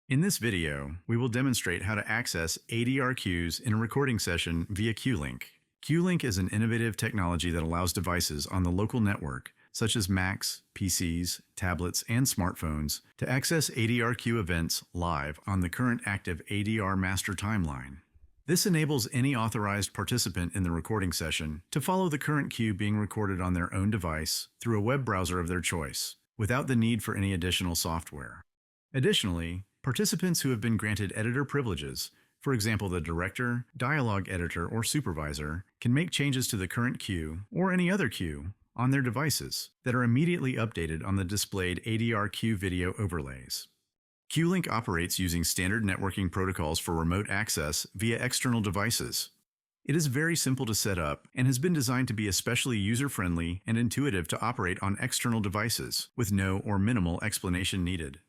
In this video, we will demonstrate how to access ADR cues in a recording session via CueLink. CueLink is an innovative technology that allows devices on the local network, such as Macs, PCs, tablets, and smartphones, to access ADR Cue events live on the current active ADR Master timeline. This enables any authorized participant in the recording session to follow the current cue being recorded on their own device through a web browser of their choice, without the need for any additional software. Additionally, participants who have been granted editor privileges, for example the director, dialogue editor, or supervisor, can make changes to the current cue or any other cue on their devices that are immediately updated on the displayed ADR Cue video overlays. CueLink operates using standard networking protocols for remote access via external devices. It is very simple to set up and has been designed to be especially user-friendly and intuitive to operate on external devices with no or minimal explanation needed.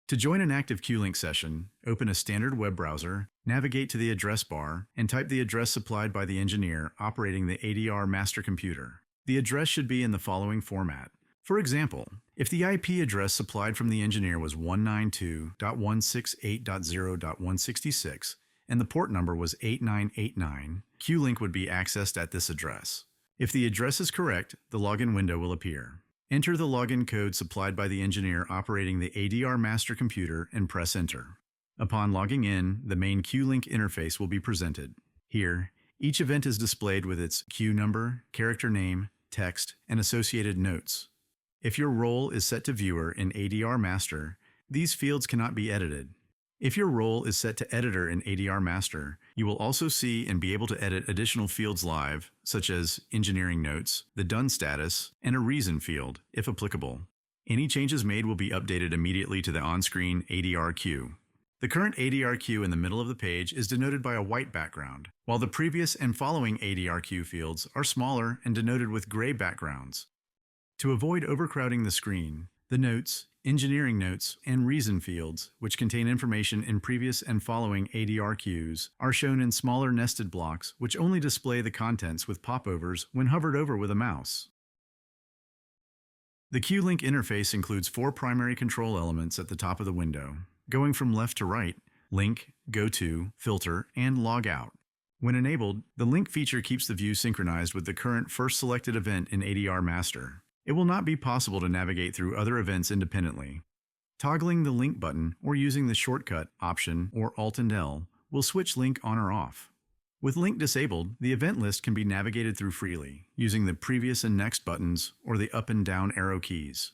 To join an active CueLink session, open a standard web browser, navigate to the address bar, and type the address supplied by the engineer operating the ADR Master computer. The address should be in the following format. For example, if the IP address supplied from the engineer was 192.168.0.166 and the port number was 8989, CueLink would be accessed at this address. If the address is correct, the login window will appear. Enter the login code supplied by the engineer operating the ADR Master computer and press Enter. Upon logging in, the main CueLink interface will be presented. Here, each event is displayed with its cue number, character name, text, and associated notes. If your role is set to Viewer in ADR Master, these fields cannot be edited. If your role is set to Editor in ADR Master, you will also see and be able to edit additional fields live, such as engineering notes, the done status, and a reason field, if applicable. Any changes made will be updated immediately to the on-screen ADR cue. The current ADR cue in the middle of the page is denoted by a white background, while the previous and following ADR cue fields are smaller and denoted with gray backgrounds. To avoid overcrowding the screen, the Notes, Engineering Notes, and Reason fields, which contain information in previous and following ADR cues, are shown in smaller nested blocks which only display the contents with popovers when hovered over with a mouse. The CueLink interface includes 4 primary control elements at the top of the window, going from left to right: Link, Go To, Filter, and Log Out. When enabled, the Link feature keeps the view synchronized with the current first selected event in ADR Master. It will not be possible to navigate through other events independently. Toggling the Link button or using the shortcut Option or Alt and L will switch Link on or off. With Link disabled, the event list can be navigated through freely, using the previous and next buttons or the up and down arrow keys.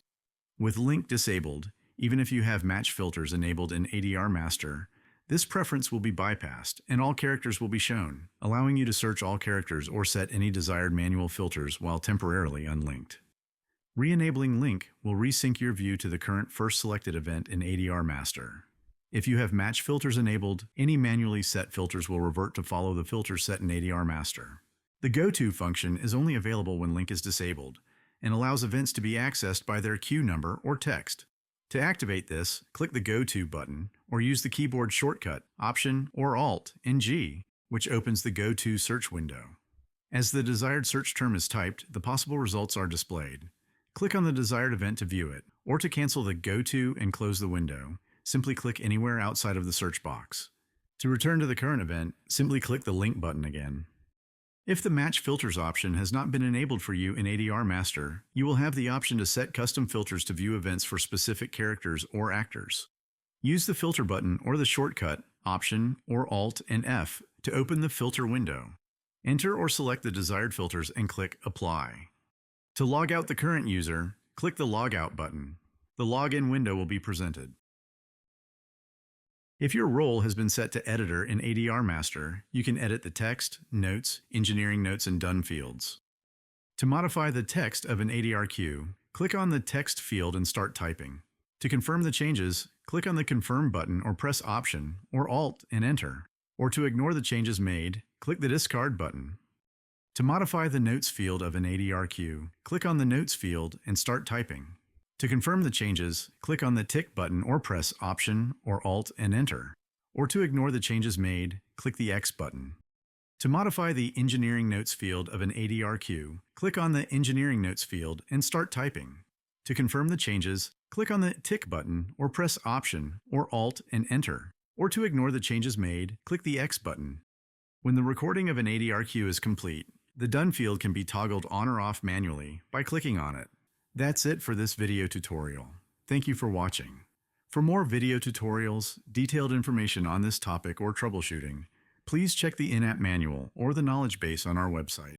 With Link disabled, even if you have match filters enabled in ADR Master, this preference will be bypassed and all characters will be shown, allowing you to search all characters or set any desired manual filters while temporarily unlinked. Re-enabling Link will resync your view to the current first selected event in ADR Master. If you have match filters enabled, any manually set filters will revert to follow the filters set in ADR Master. The Go To function is only available when Link is disabled and allows events to be accessed by their cue number or text. To activate this, click the Go To button or use the keyboard shortcut Option or Alt and G, which opens the Go To search window. As the desired search term is typed, the possible results are displayed. Click on the desired event to view it, or to cancel the Go To and close the window, simply click anywhere outside of the search box. To return to the current event, simply click the Link button again. If the Match Filters option has not been enabled for you in ADR Master, you will have the option to set custom filters to view events for specific characters or actors. Use the Filter button or the shortcut Option or Alt and F to open the filter window. Enter or select the desired filters and click Apply. To log out the current user, click the Log Out button. The login window will be presented. If your role has been set to Editor in ADR Master, you can edit the text, notes, engineering notes, and done fields. To modify the text of an ADR cue, click on the text field and start typing. To confirm the changes, click on the Confirm button or press Option or Alt and Enter. Or to ignore the changes made, click the Discard button. To modify the Notes field of an ADR cue, click on the Notes field and start typing. To confirm the changes, click on the Tick button or press Option or Alt and Enter. Or to ignore the changes made, click the X button. To modify the Engineering Notes field of an ADR cue, click on the Engineering Notes field and start typing. To confirm the changes, click on the tick button or press Option or Alt and Enter. Or to ignore the changes made, click the X button. When the recording of an ADR cue is complete, the Done field can be toggled on or off manually by clicking on it. That's it for this video tutorial. Thank you for watching. For more video tutorials, detailed information on this topic or troubleshooting, please check the in-app manual or the knowledge base on our website.